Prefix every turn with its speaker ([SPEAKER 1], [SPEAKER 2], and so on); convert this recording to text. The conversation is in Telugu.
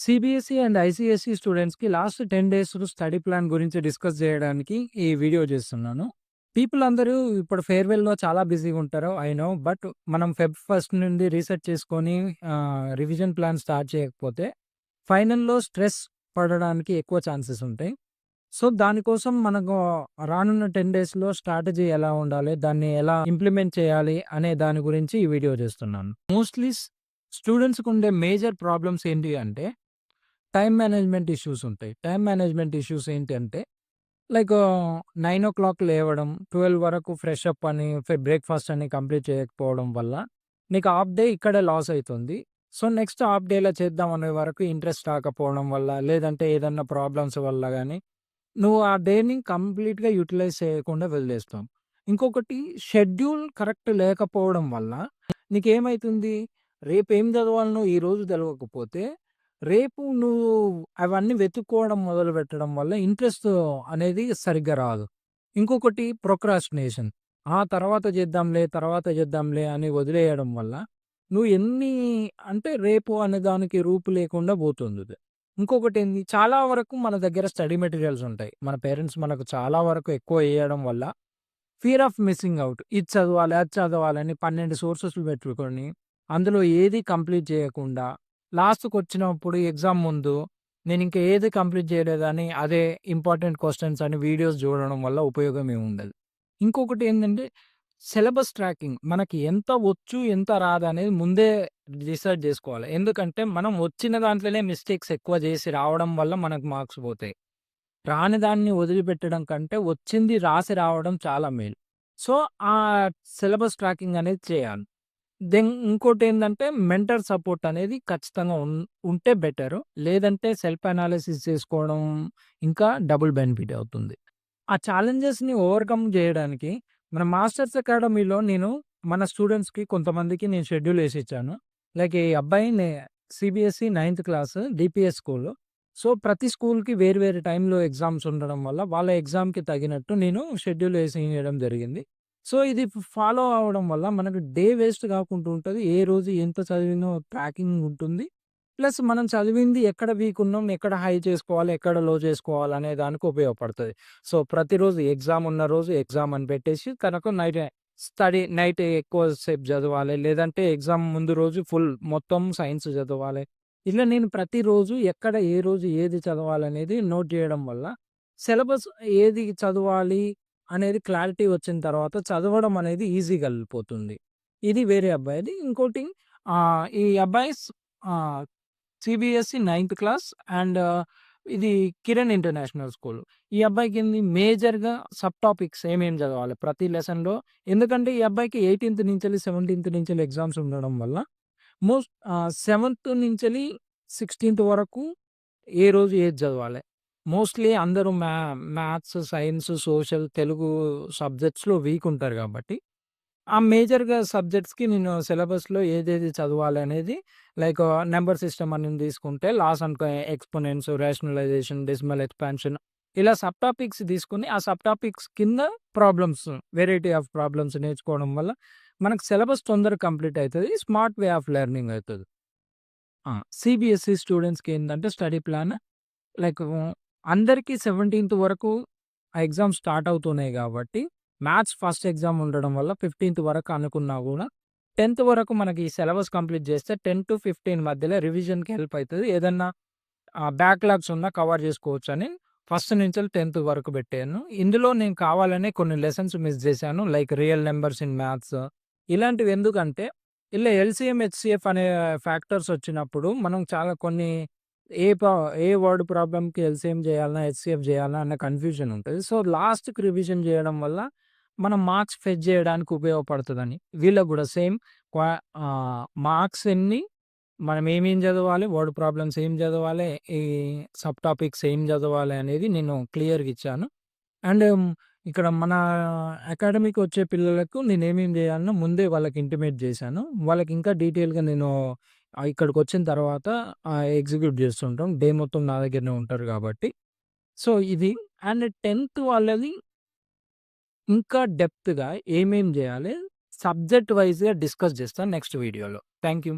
[SPEAKER 1] సిబిఎస్ఈ అండ్ ఐసీఎస్ఈ స్టూడెంట్స్‌కి లాస్ట్ 10 డేస్ స్టడీ ప్లాన్ గురించి డిస్కస్ చేయడానికి ఈ వీడియో చేస్తున్నాను. పీపుల్ అందరూ ఇప్పుడు ఫేర్‌వెల్‌లో చాలా బిజీగా ఉంటారు. I know. బట్ మనం ఫెబ్ ఫస్ట్ నుండి రీసెర్చ్ చేసుకొని రివిజన్ ప్లాన్ స్టార్ట్ చేయకపోతే ఫైనల్‌లో స్ట్రెస్ పడడానికి ఎక్కువ ఛాన్సెస్ ఉంటాయి. సో, దానికోసం మనకు రానున్న 10 డేస్‌లో స్ట్రాటజీ ఎలా ఉండాలి? దాన్ని ఎలా ఇంప్లిమెంట్ చేయాలి? అనే దాని గురించి ఈ వీడియో చేస్తున్నాను. మోస్ట్‌లీ స్టూడెంట్స్‌కి ఉండే మేజర్ ప్రాబ్లమ్స్ ఏంటి అంటే టైమ్ మేనేజ్‌మెంట్ ఇష్యూస్ ఉంటాయి. టైమ్ మేనేజ్‌మెంట్ ఇష్యూస్ ఏంటంటే లైక్ 9:00 లేవడం, 12 వరకు ఫ్రెష్ అప్ అని, బ్రేక్‌ఫాస్ట్ అని కంప్లీట్ చేయకపోవడం వల్ల నీకు హాఫ్ డే ఇక్కడే లాస్ అయితుంది. సో, నెక్స్ట్ హాఫ్ డేలో చేద్దాం అనే వరకు ఇంట్రెస్ట్ రాకపోవడం వల్ల, లేదంటే ఏదన్నా ప్రాబ్లమ్స్ వల్ల గాని, నువ్వు ఆ డేని కంప్లీట్‌గా యుటిలైజ్ చేయకుండా వదిలేస్తావు. ఇంకొకటి షెడ్యూల్ కరెక్ట్ లేకపోవడం వల్ల నీకేమైతుంది? రేపేం చదవాలనో ఈరోజు తెలవకపోతే రేపు నువ్వు అవన్నీ వెతుక్కోవడం మొదలుపెట్టడం వల్ల ఇంట్రెస్ట్ అనేది సరిగ్గా రాదు. ఇంకొకటి ప్రొక్రాస్టినేషన్. తర్వాత చేద్దాంలే అని వదిలేయడం వల్ల నువ్వు ఎన్ని అంటే రేపు అనే దానికి రూపు లేకుండా పోతుందిది. ఇంకొకటేంది చాలా వరకు మన దగ్గర స్టడీ మెటీరియల్స్ ఉంటాయి. మన పేరెంట్స్ మనకు చాలా వరకు ఎక్కువ ఇయ్యడం వల్ల ఫియర్ ఆఫ్ మిస్సింగ్ ఔట్. ఇది చదవాలి, అది చదవాలని 12 సోర్సెస్‌లు పెట్టుకొని, అందులో ఏది కంప్లీట్ చేయకుండా, లాస్ట్‌కొచ్చినప్పుడు ఎగ్జామ్ ముందు నేనింక ఏది కంప్లీట్ చేయలేదని అదే ఇంపార్టెంట్ క్వెషన్స్ అని వీడియోస్ చూడడం వల్ల ఉపయోగం ఏముండదు. ఇంకొకటి ఏందంటే సిలబస్ ట్రాకింగ్. మనకి ఎంత వచ్చు, ఎంత రాదనేది ముందే డిసైడ్ జేసుకోవాలి. ఎందుకంటే మనం వచ్చిన దాంట్లోనే మిస్టేక్స్ ఎక్కువ చేసి రావడం వల్ల మనకు మార్క్స్ పోతాయి. రాని దాన్ని వదిలిపెట్టడం కంటే వచ్చింది రాసి రావడం చాలా మేలు. సో, ఆ సిలబస్ ట్రాకింగ్ అనేది చేయాలి. ఇంకోటేందంటే మెంటర్ సపోర్ట్ అనేది ఖచ్చితంగా ఉంటే బెటరు. లేదంటే సెల్ఫ్ అనాలిసిస్ చేసుకోవడం ఇంకా డబుల్ బెనిఫిట్ అవుతుంది. ఆ ఛాలెంజెస్‌ని ఓవర్‌కమ్ జేయడానికి మన మాస్టర్స్ అకాడమీలో నేను మన స్టూడెంట్స్‌కి కొంతమందికి నేను షెడ్యూల్ యేసిచ్చాను. లైక్ ఈ అబ్బాయి CBSE ninth class DPS school. So, ప్రతి స్కూల్‌కి వేరు వేరు టైంలో ఎగ్జామ్స్ ఉండడం వల్ల వాళ్ళ ఎగ్జామ్‌కి తగినట్టు నేను షెడ్యూల్ యేసియడం జరిగింది. సో, ఇది ఫాలో అవ్వడం వల్ల మనకు డే వేస్ట్ గాకుండా ఉంటది. ఏ రోజు ఎంత చదివినో ట్రాకింగ్ ఉంటుంది. ప్లస్ మనం చదివింది ఎక్కడ వీక్ ఉన్నాం, ఎక్కడ హై చేసుకోవాలి, ఎక్కడ లో చేసుకోవాలి అనే దానికి ఉపయోగపడతది. సో, ప్రతిరోజు ఎగ్జామ్ ఉన్న రోజు ఎగ్జామ్ అని పెట్టేసి కనుక నైట్ ఎక్కువ సేపు చదవాలి. లేదంటే ఎగ్జామ్ ముందు రోజు ఫుల్ మొత్తం సైన్స్ చదవాలి. ఇలా నేను ప్రతిరోజు ఎక్కడ ఏ రోజు ఏది చదవాలనేది నోట్ చేయడం వల్ల సిలబస్ ఏది చదవాలి అనేది క్లారిటీ వచ్చిన తర్వాత చదవడం అనేది ఈజీగా వెళ్ళిపోతుంది. ఇది వేరే అబ్బాయిది. ఇంకోటి ఈ అబ్బాయి ఆహ్, సీబీఎస్‌ఈ నైన్త్ క్లాస్ అండ్ ఇది కిరణ్ ఇంటర్నేషనల్ స్కూల్. ఈ అబ్బాయికేంది మేజర్‌గా సబ్ టాపిక్స్ ఏమేం చదవాలి ప్రతి లెసన్‌లో. ఎందుకంటే ఈ అబ్బాయికి 18థ్ నుంచెల్లి 17థ్ నుంచెల్లి ఎగ్జామ్స్ ఉండడం వల్ల సెవెంత్ నుంచెల్లి 16థ్ వరకు ఏ రోజు ఏది చదవాలి. మోస్ట్‌లీ అందరూ మ్యాథ్స్, సైన్స్, సోషల్, తెలుగు సబ్జెక్ట్స్‌లో వీక్ ఉంటారు కాబట్టి ఆ మేజర్‌గా సబ్జెక్ట్స్‌కి నేను సిలబస్‌లో ఏదేది చదవాలనేది లైక్ నంబర్ సిస్టమ్ అని తీసుకుంటే laws and exponents, rationalisation, decimal expansion ఇలా సబ్ టాపిక్స్ తీసుకొని ఆ సబ్ టాపిక్స్ కింద ప్రాబ్లమ్స్ వేరైటీ ఆఫ్ ప్రాబ్లమ్స్ నేర్చుకోవడం వల్ల మనకు సిలబస్ తొందరగా కంప్లీట్ అయితది. స్మార్ట్ వే ఆఫ్ లెర్నింగ్ అయితది. సీబీఎస్‌ఈ స్టూడెంట్స్‌కి ఏందంటే స్టడీ ప్లాన్ లైక్ అందరికీ 17థ్ వరకు ఆ ఎగ్జామ్స్ స్టార్ట్ అవుతున్నాయి గాబట్టి, మ్యాథ్స్ ఫస్ట్ ఎగ్జామ్ ఉండడం వల్ల 15థ్ వరకు అనుకున్నా గూడా, 10థ్ వరకు మనకి ఈ సిలబస్ కంప్లీట్ జేస్తే 10-15 మధ్యలో రివిజన్‌కి హెల్ప్ అయితది. ఏదన్నా బ్యాక్‌లాగ్స్ ఉన్నా కవర్ జేసుకోవచ్చని ఫస్ట్ నుంచెల్లి 10థ్ వరకు బెట్టాను. ఇందులో నేను కావాలనే కొన్ని లెసన్స్ మిస్ జేశాను. Like real numbers in maths ఇలాంటివి ఎందుకంటే, ఇలా ఎల్‌సీఎం, హెచ్‌సీఎఫ్ అనే ఫ్యాక్టర్స్ వచ్చినప్పుడు మనం చాలా కొన్ని ఏ పా ఏ వర్డ్ ప్రాబ్లమ్‌కి ఎల్‌సీఎం జేయాలనా? హెచ్‌సీఎఫ్ జేయాలనా? అన్న కన్‌ఫ్యూజన్ ఉంటది. సో, లాస్ట్‌కి రివిజన్ జేయడం వల్ల మనం మార్క్స్ ఫెచ్ జేయడానికి ఉపయోగపడతదని. వీళ్ళకి గూడా సేమ్ మార్క్స్ ఎన్ని, మనం ఏమేం చదవాలి, వర్డ్ ప్రాబ్లమ్స్ ఏం చదవాలి, ఈ సబ్ టాపిక్స్ ఏం చదవాలి అనేది నేను క్లియర్‌గా ఇచ్చాను. అండ్ ఇక్కడ మన అకాడమీకి వచ్చే పిల్లలకు నేనేమేం జేయాలనో ముందే వాళ్ళకి ఇంటిమేట్ జేశాను. వాళ్ళకి ఇంకా డీటెయిల్‌గా నేను ఇక్కడికొచ్చిన తర్వాత ఎగ్జిక్యూట్ జేస్తుంటాం. డే మొత్తం నా దగ్గరనే ఉంటారు గాబట్టి. సో, ఇది అండ్ 10థ్ వాళ్ళది ఇంకా డెప్త్‌గా ఏమేం జేయాలి సబ్జెక్ట్ వైస్‌గా డిస్కస్ జేస్తాను నెక్స్ట్ వీడియోలో. Thank you.